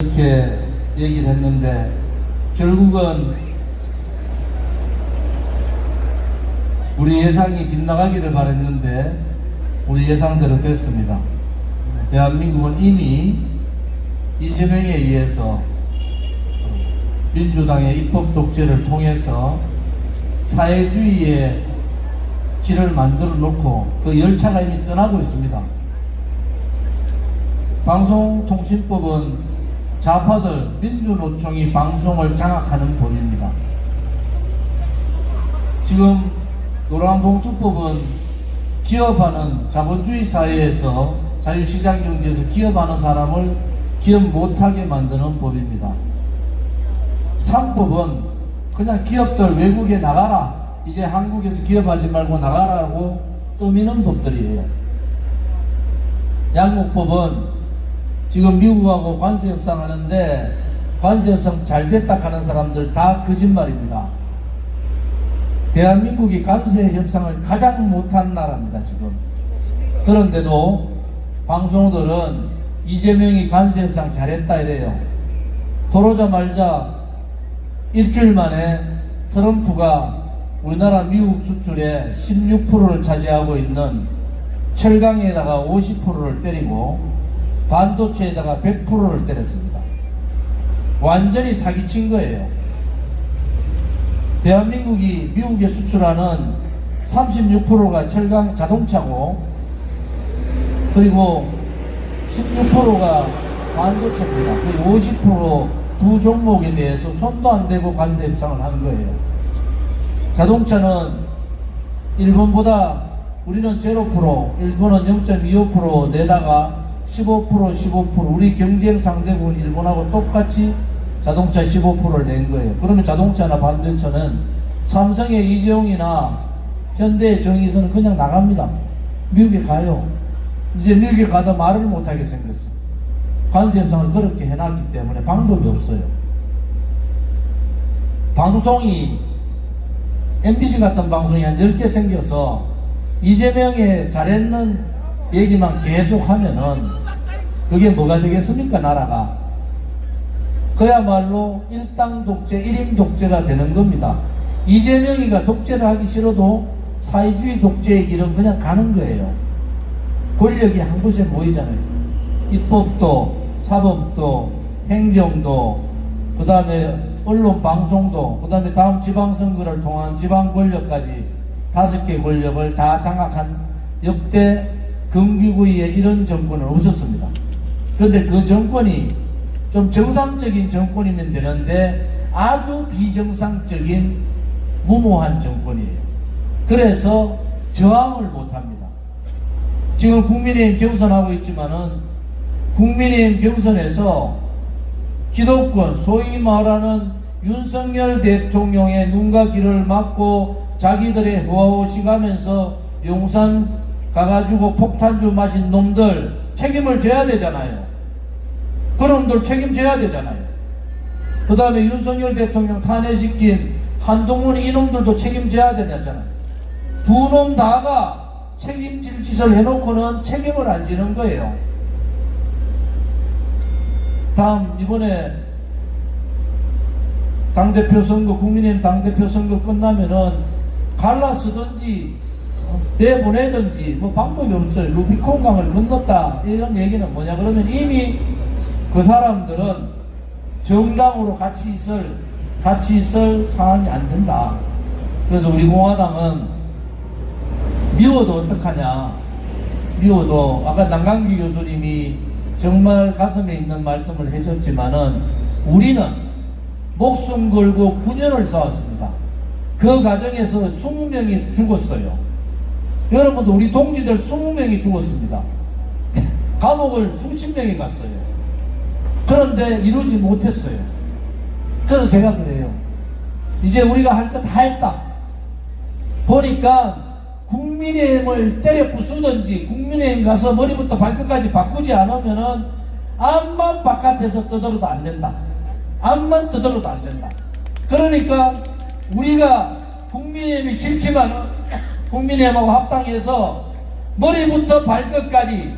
이렇게 얘기를 했는데 결국은 우리 예상이 빗나가기를 바랬는데 우리 예상대로 됐습니다. 대한민국은 이미 이재명에 의해서 민주당의 입법 독재를 통해서 사회주의의 길을 만들어 놓고 그 열차가 이미 떠나고 있습니다. 방송통신법은 좌파들 민주노총이 방송을 장악하는 법입니다. 지금 노란봉투법은 기업하는 자본주의 사회에서 자유시장 경제에서 기업하는 사람을 기업 못하게 만드는 법입니다. 3법은 그냥 기업들 외국에 나가라, 이제 한국에서 기업하지 말고 나가라고 떠미는 법들이에요. 양국법은 지금 미국하고 관세 협상하는데 관세 협상 잘 됐다 하는 사람들 다 거짓말입니다. 대한민국이 관세 협상을 가장 못한 나라입니다. 지금. 그런데도 방송들은 이재명이 관세 협상 잘했다 이래요. 들어오자마자 일주일 만에 트럼프가 우리나라 미국 수출의 16%를 차지하고 있는 철강에다가 50%를 때리고 반도체에다가 100%를 때렸습니다. 완전히 사기친 거예요. 대한민국이 미국에 수출하는 36%가 철강 자동차고 그리고 16%가 반도체입니다. 그리고 50%두 종목에 대해서 손도 안 대고 관세 협상을 한 거예요. 자동차는 일본보다 우리는 0%, 일본은 0.25% 내다가 15% 우리 경쟁 상대국은 일본하고 똑같이 자동차 15%를 낸 거예요. 그러면 자동차나 반도체는 삼성의 이재용이나 현대의 정의선은 그냥 나갑니다. 미국에 가요. 이제 미국에 가도 말을 못하게 생겼어. 관세 협상을 그렇게 해놨기 때문에 방법이 없어요. 방송이 MBC 같은 방송이 한 10개 생겨서 이재명의 잘했는 얘기만 계속 하면은 그게 뭐가 되겠습니까? 나라가 그야말로 일당 독재, 1인 독재가 되는 겁니다. 이재명이가 독재를 하기 싫어도 사회주의 독재의 길은 그냥 가는 거예요. 권력이 한 곳에 모이잖아요. 입법도, 사법도, 행정도, 그 다음에 언론 방송도, 그 다음에 다음 지방선거를 통한 지방 권력까지 5개 권력을 다 장악한 역대 금기구의 이런 정권은 없었습니다. 그런데 그 정권이 좀 정상적인 정권이면 되는데 아주 비정상적인 무모한 정권이에요. 그래서 저항을 못합니다. 지금 국민의힘 경선하고 있지만은 국민의힘 경선에서 기득권, 소위 말하는 윤석열 대통령의 눈과 귀를 막고 자기들의 호화호시 가면서 용산 가가지고 폭탄주 마신 놈들 책임을 져야 되잖아요. 그런 놈들 책임져야 되잖아요. 그 다음에 윤석열 대통령 탄핵시킨 한동훈 이놈들도 책임져야 되잖아요. 두 놈 다가 책임질 짓을 해놓고는 책임을 안 지는 거예요. 다음 이번에 당대표 선거, 국민의힘 당대표 선거 끝나면은 갈라쓰든지 내보내든지 뭐 방법이 없어요. 루비콘강을 건넜다 이런 얘기는 뭐냐 그러면 이미 그 사람들은 정당으로 같이 있을 상황이 안 된다. 그래서 우리 공화당은 미워도 어떡하냐. 미워도 아까 남강규 교수님이 정말 가슴에 있는 말씀을 하셨지만은 우리는 목숨 걸고 9년을 싸웠습니다. 그 과정에서 20명이 죽었어요. 여러분도 우리 동지들 20명이 죽었습니다. 감옥을 수십 명이 갔어요. 그런데 이루지 못했어요. 그래서 제가 그래요. 이제 우리가 할 거 다 했다. 보니까 국민의힘을 때려 부수든지 국민의힘 가서 머리부터 발끝까지 바꾸지 않으면은 암만 바깥에서 떠들어도 안 된다. 암만 떠들어도 안 된다. 그러니까 우리가 국민의힘이 싫지만 국민의힘하고 합당해서 머리부터 발끝까지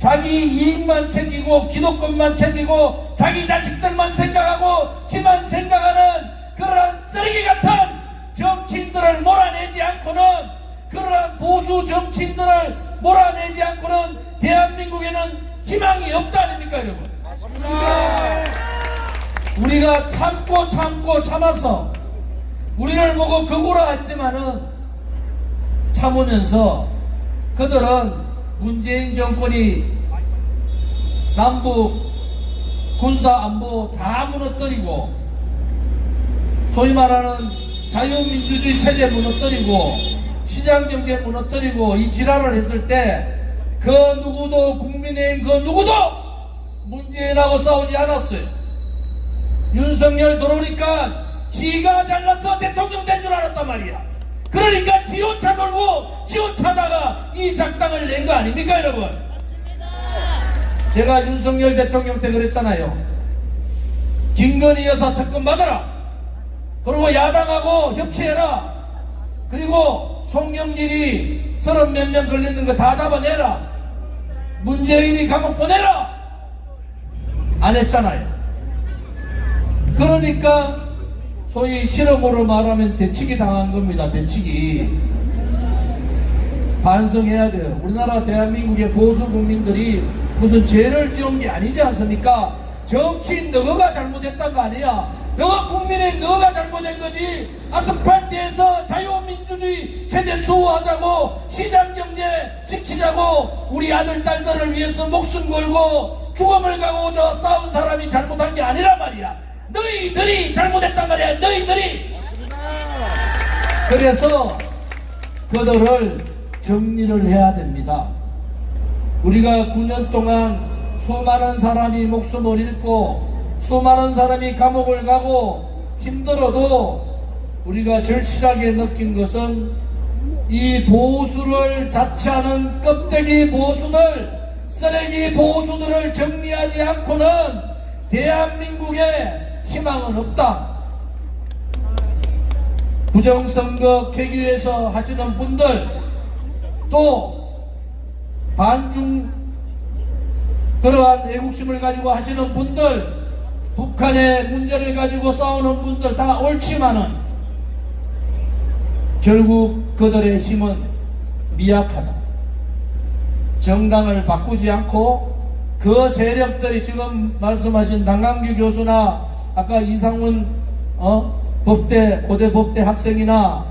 자기 이익만 챙기고 기득권만 챙기고 자기 자식들만 생각하고 지만 생각하는 그러한 쓰레기 같은 정치인들을 몰아내지 않고는, 그러한 보수 정치인들을 몰아내지 않고는 대한민국에는 희망이 없다 아닙니까 여러분? 우리가 참고 참아서 우리를 보고 극우라 했지만은 참으면서 그들은 문재인 정권이 남북 군사안보 다 무너뜨리고 소위 말하는 자유민주주의 체제 무너뜨리고 시장경제 무너뜨리고 이 지랄을 했을 때 그 누구도 국민의힘 그 누구도 문재인하고 싸우지 않았어요. 윤석열 들어오니까 지가 잘나서 대통령 된 줄 알았단 말이야. 그러니까 지 혼자 놀고 지 혼자다가 이 작당을 낸 거 아닙니까 여러분? 제가 윤석열 대통령 때 그랬잖아요. 김건희 여사 특검 받아라. 그리고 야당하고 협치해라. 그리고 송영길이 30몇 명 걸리는 거 다 잡아내라. 문재인이 감옥 보내라. 안 했잖아요. 그러니까 소위 실험으로 말하면 대치기 당한 겁니다. 대치기. 반성해야 돼요. 우리나라 대한민국의 보수 국민들이 무슨 죄를 지은 게 아니지 않습니까? 정치인 너가 잘못했단 거 아니야. 너가 국민의 너가 잘못한 거지. 아스팔트에서 자유민주주의 체제 수호하자고 시장경제 지키자고 우리 아들 딸들을 위해서 목숨 걸고 죽음을 가고자 싸운 사람이 잘못한 게 아니란 말이야. 너희들이 잘못했단 말이야. 너희들이. 그래서 그들을 정리를 해야 됩니다. 우리가 9년 동안 수많은 사람이 목숨을 잃고 수많은 사람이 감옥을 가고 힘들어도 우리가 절실하게 느낀 것은 이 보수를 자처하는 껍데기 보수들, 쓰레기 보수들을 정리하지 않고는 대한민국에 희망은 없다. 부정선거 개규에서 하시는 분들, 또 반중 그러한 애국심을 가지고 하시는 분들, 북한의 문제를 가지고 싸우는 분들 다 옳지만은 결국 그들의 힘은 미약하다. 정당을 바꾸지 않고 그 세력들이 지금 말씀하신 남강규 교수나 아까 이상훈 고대 법대 학생이나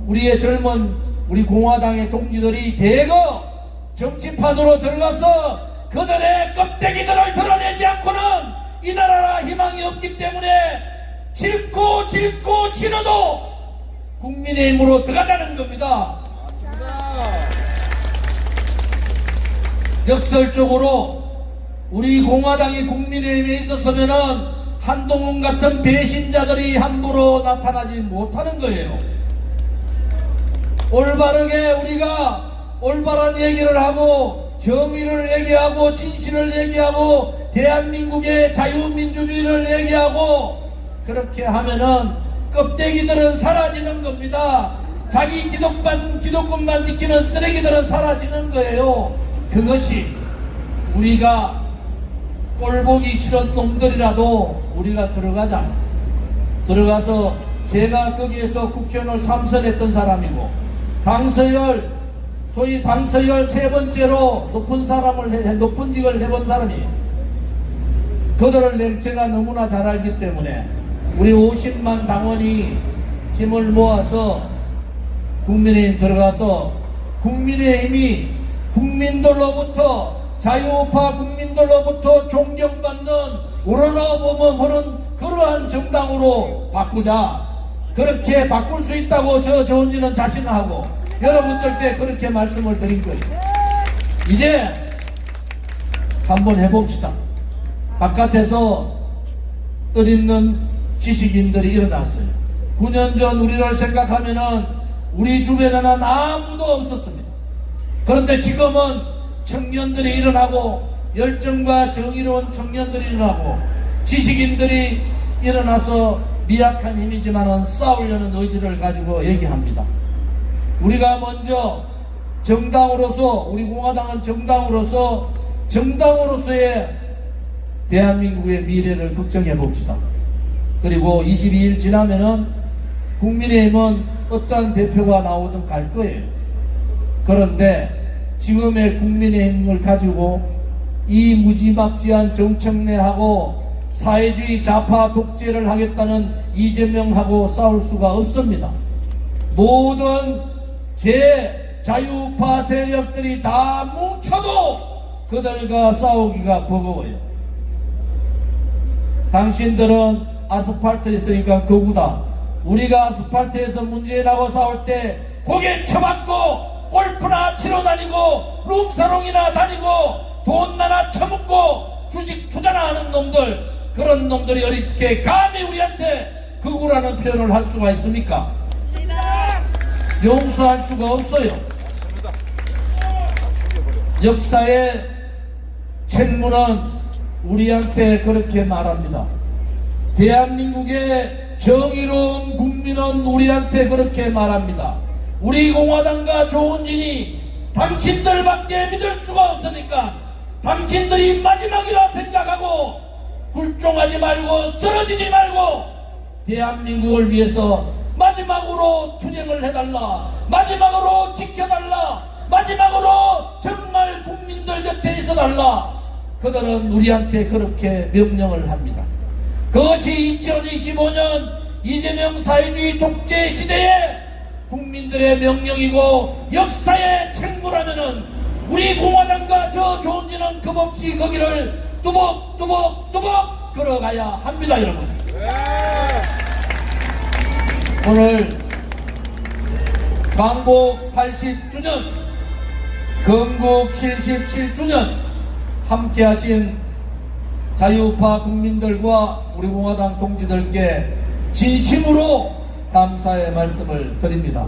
우리의 젊은 우리 공화당의 동지들이 대거 정치판으로 들어가서 그들의 껍데기들을 드러내지 않고는 이 나라라 희망이 없기 때문에 жил고 싫어도 국민의힘으로 들어가자는 겁니다. 역설적으로 우리 공화당이 국민의힘에 있었으면은 한동훈 같은 배신자들이 함부로 나타나지 못하는 거예요. 올바르게 우리가 올바른 얘기를 하고 정의를 얘기하고 진실을 얘기하고 대한민국의 자유민주주의를 얘기하고 그렇게 하면은 껍데기들은 사라지는 겁니다. 자기 기득권만 지키는 쓰레기들은 사라지는 거예요. 그것이 우리가 꼴보기 싫은 놈들이라도 우리가 들어가서 제가 거기에서 국회의원을 3선했던 사람이고 소위 당서열 3번째로 높은 직을 해본 사람이에요. 그들을 제가 너무나 잘 알기 때문에 우리 50만 당원이 힘을 모아서 국민의힘 들어가서 국민의힘이 국민들로부터 자유우파 국민들로부터 존경받는 우러러보면 보는 그러한 정당으로 바꾸자. 그렇게 바꿀 수 있다고 저 좋은지는 자신하고 여러분들께 그렇게 말씀을 드린 거예요. 이제 한번 해봅시다. 바깥에서 뜻있는 지식인들이 일어났어요. 9년 전 우리를 생각하면은 우리 주변에는 아무도 없었습니다. 그런데 지금은 청년들이 일어나고 열정과 정의로운 청년들이 일어나고 지식인들이 일어나서 미약한 힘이지만은 싸우려는 의지를 가지고 얘기합니다. 우리가 먼저 정당으로서 우리 공화당은 정당으로서 정당으로서의 대한민국의 미래를 걱정해 봅시다. 그리고 22일 지나면은 국민의힘은 어떠한 대표가 나오든 갈 거예요. 그런데 지금의 국민의힘을 가지고 이 무지막지한 정청래하고 사회주의 좌파 독재를 하겠다는 이재명하고 싸울 수가 없습니다. 모든 자유파 세력들이 다 뭉쳐도 그들과 싸우기가 버거워요. 당신들은 아스팔트에 있으니까 거구다. 우리가 아스팔트에서 문재인하고 싸울 때 고개 쳐박고 골프나 치러 다니고 룸사롱이나 다니고 돈 나나 처먹고 주식 투자나 하는 놈들, 그런 놈들이 어떻게 감히 우리한테 극우라는 표현을 할 수가 있습니까? 용서할 수가 없어요. 역사의 책무는 우리한테 그렇게 말합니다. 대한민국의 정의로운 국민은 우리한테 그렇게 말합니다. 우리 공화당과 조은진이 당신들밖에 믿을 수가 없으니까 당신들이 마지막이라 생각하고 굴종하지 말고 쓰러지지 말고 대한민국을 위해서 마지막으로 투쟁을 해달라, 마지막으로 지켜달라, 마지막으로 정말 국민들 곁에 있어달라. 그들은 우리한테 그렇게 명령을 합니다. 그것이 2025년 이재명 사회주의 독재 시대에 국민들의 명령이고 역사의 책무라면은 우리 공화당과 저 조은진은 겁없이 거기를 뚜벅뚜벅뚜벅 걸어가야 합니다, 여러분. 오늘 광복 80주년, 건국 77주년 함께 하신 자유파 국민들과 우리 공화당 동지들께 진심으로 감사의 말씀을 드립니다.